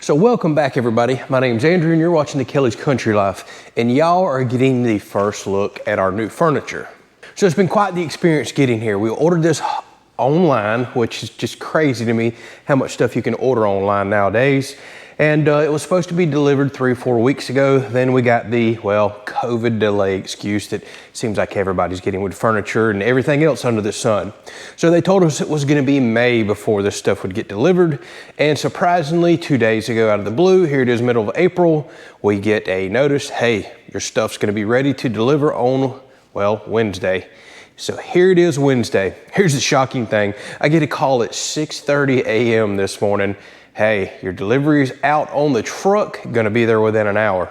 So welcome back, everybody. My name's Andrew and you're watching the Kelley's Country Life, and y'all are getting the first look at our new furniture. So it's been quite the experience getting here. We ordered this online, which is just crazy to me how much stuff you can order online nowadays. And it was supposed to be delivered 3 or 4 weeks ago. Then we got the, well, COVID delay excuse that seems like everybody's getting with furniture and everything else under the sun. So they told us it was gonna be May before this stuff would get delivered. And surprisingly, 2 days ago out of the blue, here it is middle of April, we get a notice, hey, your stuff's gonna be ready to deliver on, well, Wednesday. So here it is Wednesday. Here's the shocking thing. I get a call at 6:30 a.m. this morning. Hey, your delivery's out on the truck, gonna be there within an hour.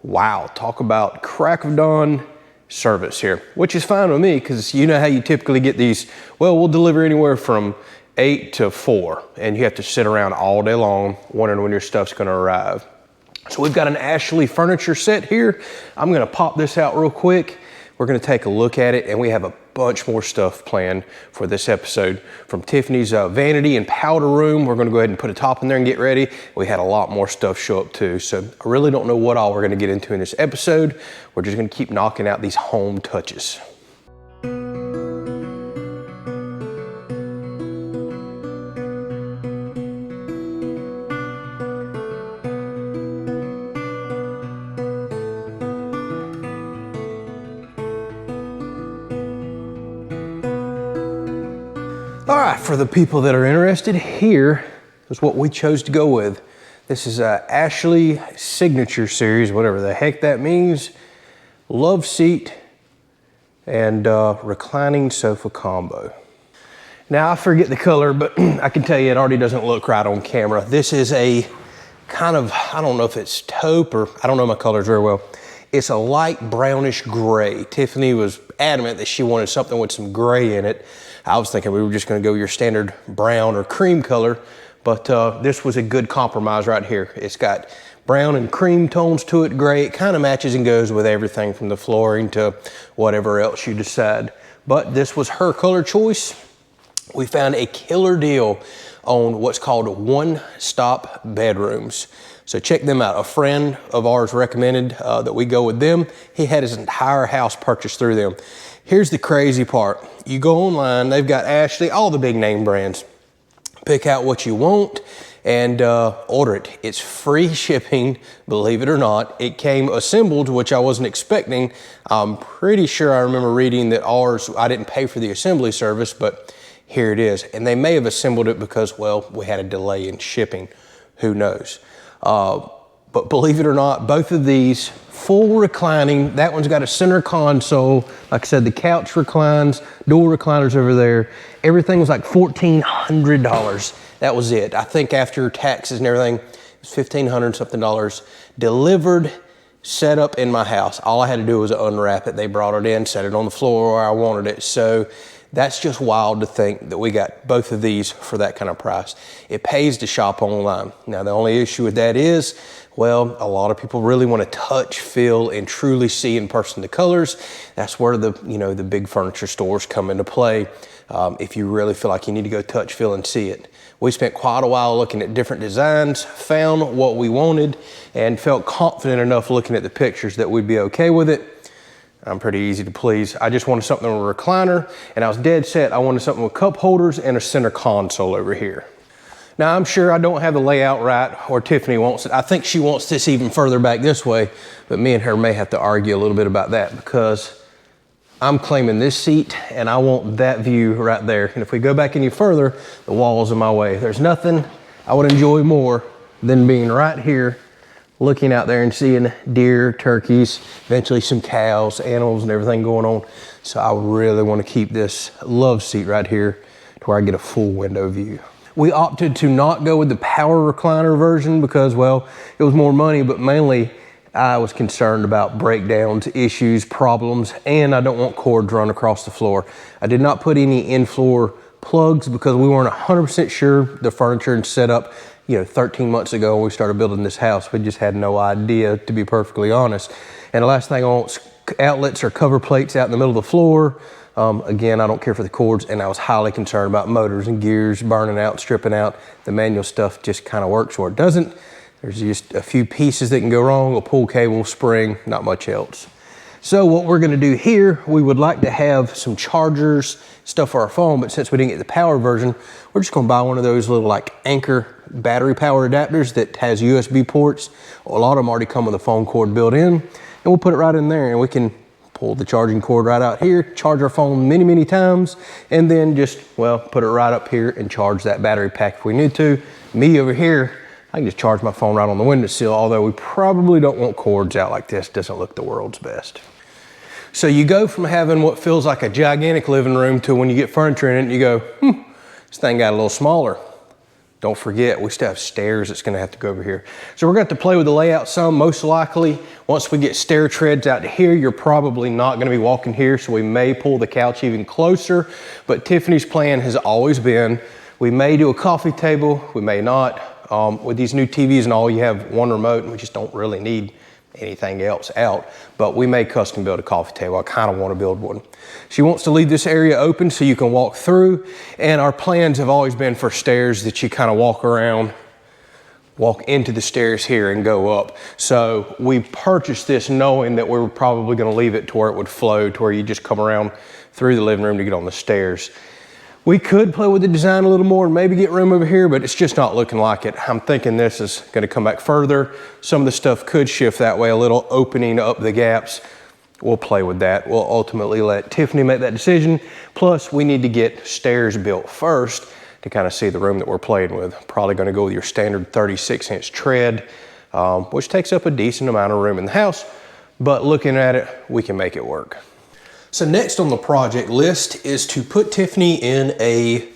Wow, talk about crack of dawn service here, which is fine with me because you know how you typically get these, well, we'll deliver anywhere from 8 to 4, and you have to sit around all day long wondering when your stuff's gonna arrive. So we've got an Ashley furniture set here. I'm gonna pop this out real quick. We're gonna take a look at it, and we have a bunch more stuff planned for this episode. From Tiffany's Vanity and powder room, we're gonna go ahead and put a top in there and get ready. We had a lot more stuff show up too, so I really don't know what all we're gonna get into in this episode. We're just gonna keep knocking out these home touches. All right, for the people that are interested, here is what we chose to go with. This is Ashley Signature Series, whatever the heck that means. Love seat and reclining sofa combo. Now, I forget the color, but I can tell you it already doesn't look right on camera. This is a kind of, I don't know if it's taupe or, I don't know my colors very well. It's a light brownish gray. Tiffany was adamant that she wanted something with some gray in it. I was thinking we were just gonna go your standard brown or cream color, but this was a good compromise right here. It's got brown and cream tones to it, gray. It kind of matches and goes with everything from the flooring to whatever else you decide. But this was her color choice. We found a killer deal on what's called one-stop bedrooms. So check them out. A friend of ours recommended that we go with them. He had his entire house purchased through them. Here's the crazy part. You go online, they've got Ashley, all the big name brands. Pick out what you want and order it. It's free shipping, believe it or not. It came assembled, which I wasn't expecting. I'm pretty sure I remember reading that ours, I didn't pay for the assembly service, but here it is. And they may have assembled it because, well, we had a delay in shipping. Who knows? But believe it or not, both of these full reclining. That one's got a center console. Like I said, the couch reclines, dual recliners over there. Everything was like $1,400. That was it. I think after taxes and everything, it was $1,500 something dollars. Delivered, set up in my house. All I had to do was unwrap it. They brought it in, set it on the floor where I wanted it. So that's just wild to think that we got both of these for that kind of price. It pays to shop online. Now, the only issue with that is, well, a lot of people really want to touch, feel, and truly see in person the colors. That's where the, the big furniture stores come into play. If you really feel like you need to go touch, feel, and see it. We spent quite a while looking at different designs, found what we wanted, and felt confident enough looking at the pictures that we'd be okay with it. I'm pretty easy to please. I just wanted something with a recliner, and I was dead set. I wanted something with cup holders and a center console over here. Now, I'm sure I don't have the layout right, or Tiffany wants it. I think she wants this even further back this way, but me and her may have to argue a little bit about that because I'm claiming this seat, and I want that view right there. And if we go back any further, the wall's in my way. There's nothing I would enjoy more than being right here, looking out there and seeing deer, turkeys, eventually some cows, animals, and everything going on. So I really want to keep this love seat right here to where I get a full window view. We opted to not go with the power recliner version because, well, it was more money, but mainly I was concerned about breakdowns, issues, problems, and I don't want cords run across the floor. I did not put any in-floor plugs because we weren't 100% sure the furniture and setup 13 months ago when we started building this house. We just had no idea, to be perfectly honest. And the last thing I want is outlets or cover plates out in the middle of the floor. Again, I don't care for the cords, and I was highly concerned about motors and gears burning out, stripping out. The manual stuff just kind of works or it doesn't. There's just a few pieces that can go wrong, a pull cable, spring, not much else. So what we're gonna do here, we would like to have some chargers, stuff for our phone, but since we didn't get the power version, we're just gonna buy one of those little like Anchor battery power adapters that has USB ports. A lot of them already come with a phone cord built in, and we'll put it right in there and we can pull the charging cord right out here, charge our phone many, many times, and then just, well, put it right up here and charge that battery pack if we need to. Me over here, I can just charge my phone right on the windowsill, although we probably don't want cords out like this. Doesn't look the world's best. So you go from having what feels like a gigantic living room to when you get furniture in it, you go, this thing got a little smaller. Don't forget, we still have stairs that's gonna have to go over here. So we're gonna have to play with the layout some. Most likely, once we get stair treads out to here, you're probably not gonna be walking here, so we may pull the couch even closer. But Tiffany's plan has always been, we may do a coffee table, we may not. With these new TVs and all, you have one remote and we just don't really need anything else out, but we may custom build a coffee table. I kind of want to build one. She wants to leave this area open so you can walk through, and our plans have always been for stairs that you kind of walk around, walk into the stairs here and go up. So we purchased this knowing that we were probably going to leave it to where it would flow, to where you just come around through the living room to get on the stairs. We could play with the design a little more and maybe get room over here, but it's just not looking like it. I'm thinking this is going to come back further. Some of the stuff could shift that way, a little opening up the gaps. We'll play with that. We'll ultimately let Tiffany make that decision. Plus, we need to get stairs built first to kind of see the room that we're playing with. Probably going to go with your standard 36-inch tread, which takes up a decent amount of room in the house, but looking at it, we can make it work. So next on the project list is to put Tiffany in a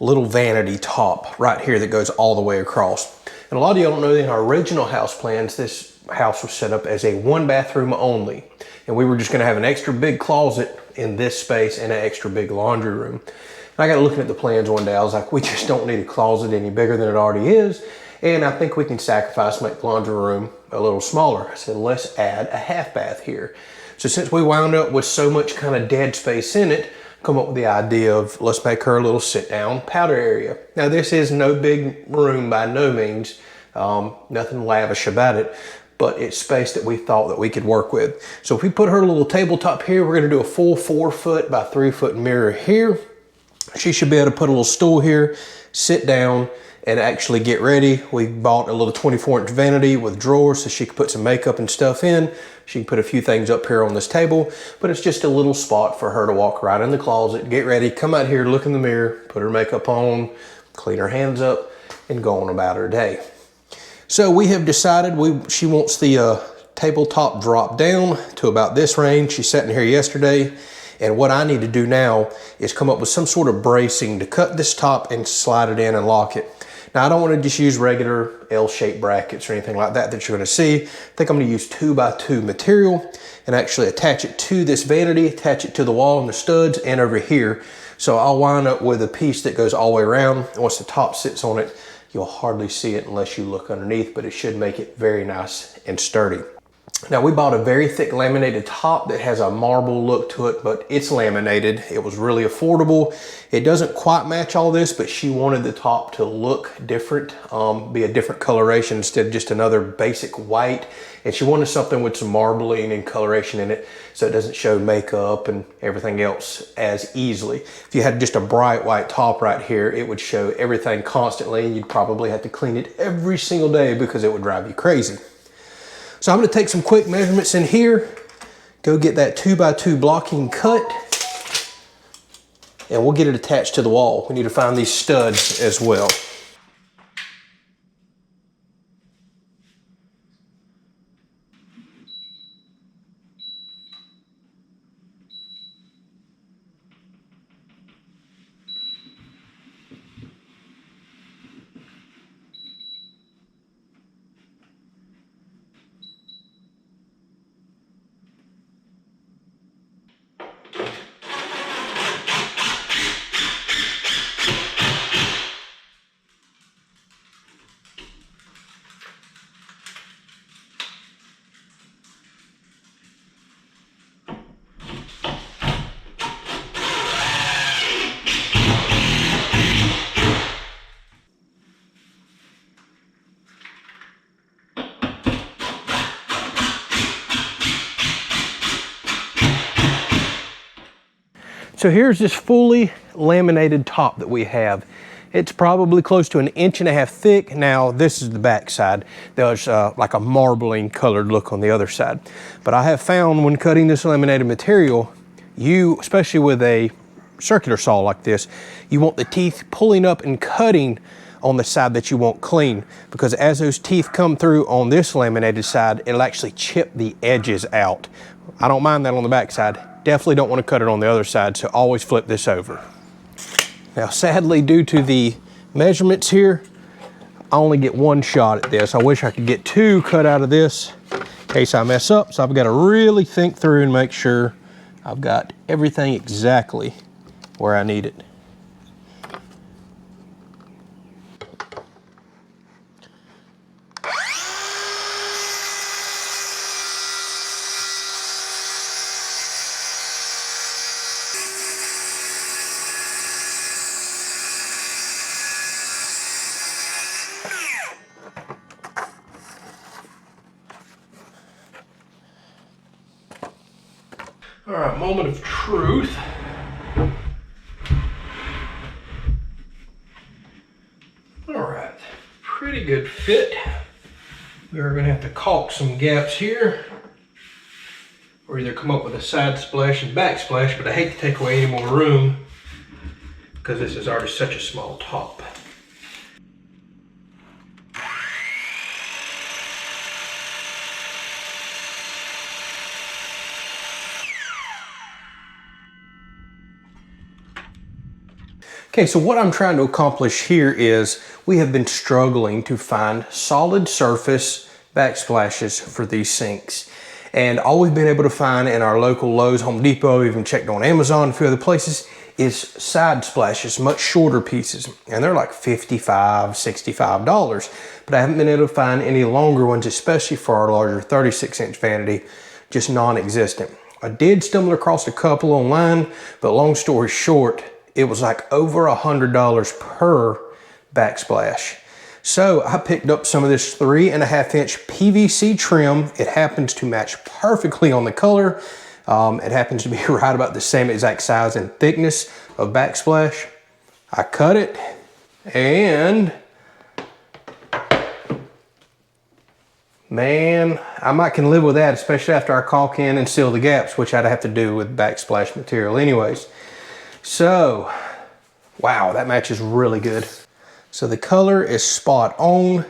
little vanity top right here that goes all the way across. And a lot of y'all don't know that in our original house plans, this house was set up as a 1-bathroom only. And we were just gonna have an extra big closet in this space and an extra big laundry room. And I got looking at the plans one day, I was like, we just don't need a closet any bigger than it already is. And I think we can sacrifice, make the laundry room a little smaller. I said, let's add a half bath here. So since we wound up with so much kind of dead space in it, come up with the idea of let's make her a little sit down powder area. Now this is no big room by no means, nothing lavish about it, but it's space that we thought that we could work with. So if we put her little tabletop here, we're gonna do a full 4-foot by 3-foot mirror here. She should be able to put a little stool here, sit down, and actually get ready. We bought a little 24-inch vanity with drawers so she could put some makeup and stuff in. She can put a few things up here on this table, but it's just a little spot for her to walk right in the closet, get ready, come out here, look in the mirror, put her makeup on, clean her hands up, and go on about her day. So we have decided she wants the tabletop drop down to about this range. She's sitting here yesterday. And what I need to do now is come up with some sort of bracing to cut this top and slide it in and lock it. Now I don't want to just use regular L-shaped brackets or anything like that you're going to see. I think I'm going to use 2x2 material and actually attach it to this vanity, attach it to the wall and the studs and over here. So I'll wind up with a piece that goes all the way around. And once the top sits on it, you'll hardly see it unless you look underneath, but it should make it very nice and sturdy. Now we bought a very thick laminated top that has a marble look to it, but it's laminated. It was really affordable. It doesn't quite match all this, but she wanted the top to look different, be a different coloration instead of just another basic white. And she wanted something with some marbling and coloration in it so it doesn't show makeup and everything else as easily. If you had just a bright white top right here, it would show everything constantly and you'd probably have to clean it every single day because it would drive you crazy. So I'm going to take some quick measurements in here, go get that 2x2 blocking cut, and we'll get it attached to the wall. We need to find these studs as well. So here's this fully laminated top that we have. It's probably close to 1.5 inches thick. Now this is the back side. There's like a marbling colored look on the other side. But I have found when cutting this laminated material, especially with a circular saw like this, you want the teeth pulling up and cutting on the side that you want clean, because as those teeth come through on this laminated side, it'll actually chip the edges out. I don't mind that on the back side. Definitely don't want to cut it on the other side, so always flip this over. Now, sadly, due to the measurements here, I only get one shot at this. I wish I could get two cut out of this in case I mess up, so I've got to really think through and make sure I've got everything exactly where I need it. All right, moment of truth. All right, pretty good fit. We're gonna have to caulk some gaps here, or either come up with a side splash and backsplash, but I hate to take away any more room because this is already such a small top. Okay, so what I'm trying to accomplish here is we have been struggling to find solid surface backsplashes for these sinks. And all we've been able to find in our local Lowe's, Home Depot, even checked on Amazon, a few other places, is side splashes, much shorter pieces. And they're like $55, $65. But I haven't been able to find any longer ones, especially for our larger 36-inch vanity, just non-existent. I did stumble across a couple online, but long story short, it was like over $100 per backsplash. So I picked up some of this 3.5-inch PVC trim. It happens to match perfectly on the color. It happens to be right about the same exact size and thickness of backsplash. I cut it, and man, I might can live with that, especially after I caulk in and seal the gaps, which I'd have to do with backsplash material anyways. So, wow, that matches really good. So the color is spot on.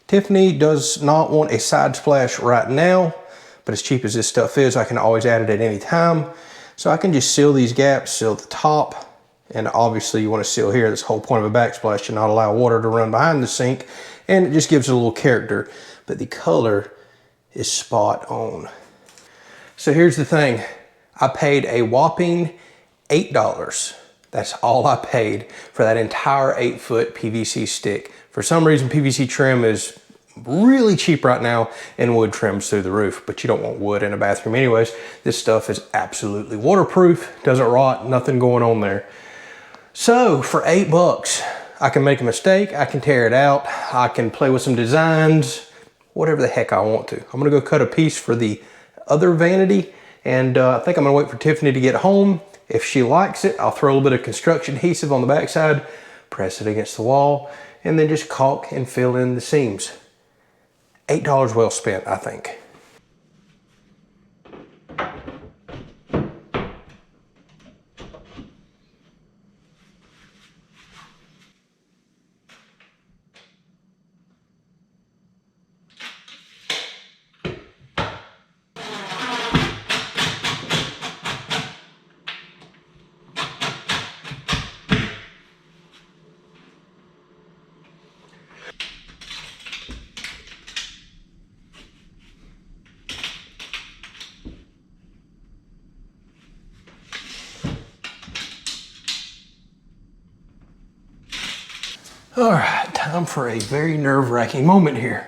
Tiffany does not want a side splash right now, but as cheap as this stuff is, I can always add it at any time. So I can just seal these gaps, seal the top, and obviously you want to seal here. That's the whole point of a backsplash, to not allow water to run behind the sink, and it just gives it a little character. But the color is spot on. So here's the thing. I paid a whopping $8. That's all I paid for that entire 8-foot PVC stick. For some reason, PVC trim is really cheap right now, and wood trim's through the roof, but you don't want wood in a bathroom anyways. This stuff is absolutely waterproof, doesn't rot, nothing going on there. So for $8, I can make a mistake, I can tear it out, I can play with some designs, whatever the heck I want to. I'm gonna go cut a piece for the other vanity, and I think I'm gonna wait for Tiffany to get home. If she likes it, I'll throw a little bit of construction adhesive on the backside, press it against the wall, and then just caulk and fill in the seams. $8 well spent, I think. All right, time for a very nerve-wracking moment here.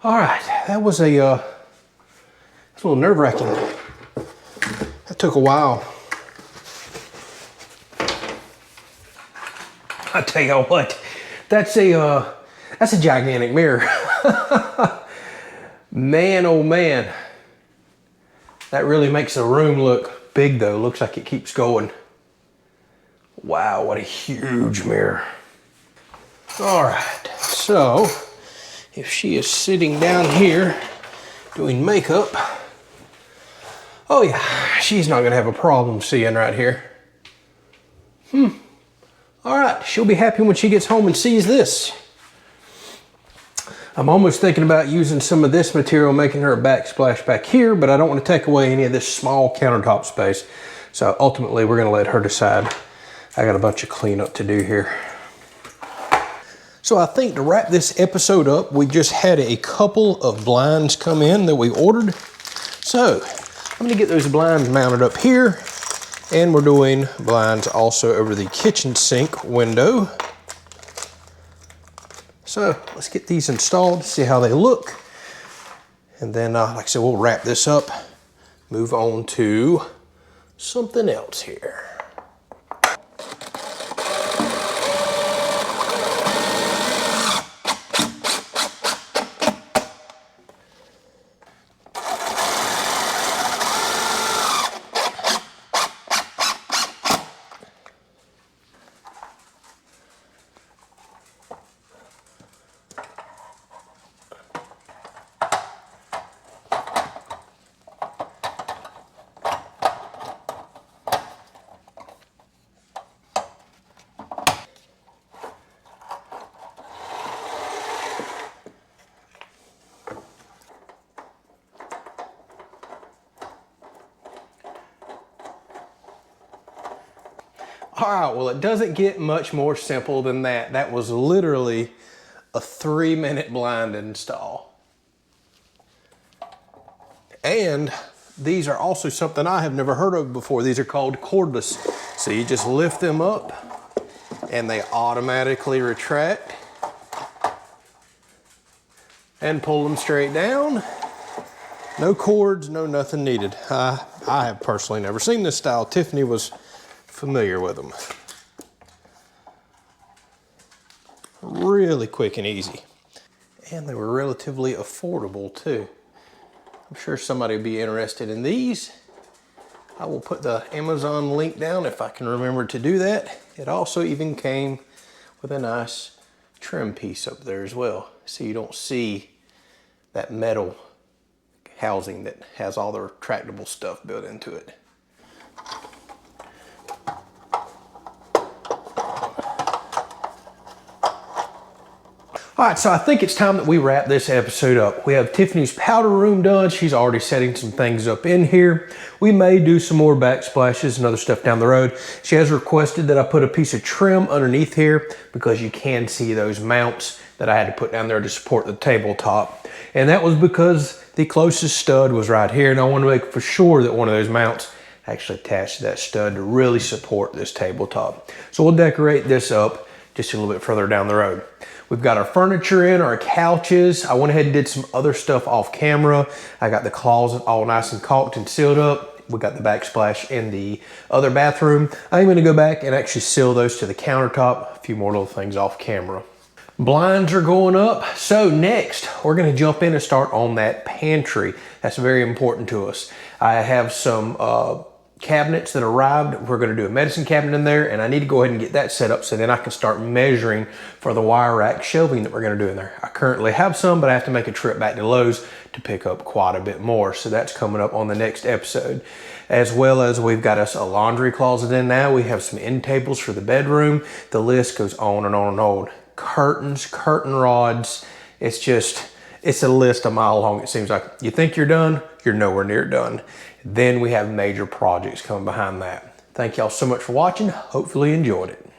All right, that was a It's a little nerve-wracking. That took a while. I tell you what, that's a gigantic mirror. Man, oh man. That really makes the room look big though. Looks like it keeps going. Wow, what a huge mirror. All right, so if she is sitting down here doing makeup, oh yeah, she's not gonna have a problem seeing right here. All right, she'll be happy when she gets home and sees this. I'm almost thinking about using some of this material, making her a backsplash back here, but I don't want to take away any of this small countertop space. So ultimately, we're gonna let her decide. I got a bunch of cleanup to do here. So I think to wrap this episode up, we just had a couple of blinds come in that we ordered. So I'm gonna get those blinds mounted up here, and we're doing blinds also over the kitchen sink window. So let's get these installed, see how they look. And then, like I said, we'll wrap this up, move on to something else here. All right, well, it doesn't get much more simple than that. That was literally a 3-minute blind install. And these are also something I have never heard of before. These are called cordless. So you just lift them up and they automatically retract and pull them straight down. No cords, no nothing needed. I have personally never seen this style. Tiffany was familiar with them. Really quick and easy. And they were relatively affordable too. I'm sure somebody would be interested in these. I will put the Amazon link down if I can remember to do that. It also even came with a nice trim piece up there as well, so you don't see that metal housing that has all the retractable stuff built into it. All right, so I think it's time that we wrap this episode up. We have Tiffany's powder room done. She's already setting some things up in here. We may do some more backsplashes and other stuff down the road. She has requested that I put a piece of trim underneath here because you can see those mounts that I had to put down there to support the tabletop. And that was because the closest stud was right here, and I wanted to make for sure that one of those mounts actually attached to that stud to really support this tabletop. So we'll decorate this up just a little bit further down the road. We've got our furniture in, our couches. I went ahead and did some other stuff off camera. I got the closet all nice and caulked and sealed up. We got the backsplash in the other bathroom. I'm gonna go back and actually seal those to the countertop. A few more little things off camera. Blinds are going up. So next, we're gonna jump in and start on that pantry. That's very important to us. I have some cabinets that arrived. We're gonna do a medicine cabinet in there, and I need to go ahead and get that set up so then I can start measuring for the wire rack shelving that we're gonna do in there. I currently have some, but I have to make a trip back to Lowe's to pick up quite a bit more. So that's coming up on the next episode. As well as we've got us a laundry closet in now. We have some end tables for the bedroom. The list goes on and on and on. Curtains, curtain rods. It's a list a mile long. It seems like you think you're done, you're nowhere near done. Then we have major projects coming behind that. Thank y'all so much for watching. Hopefully you enjoyed it.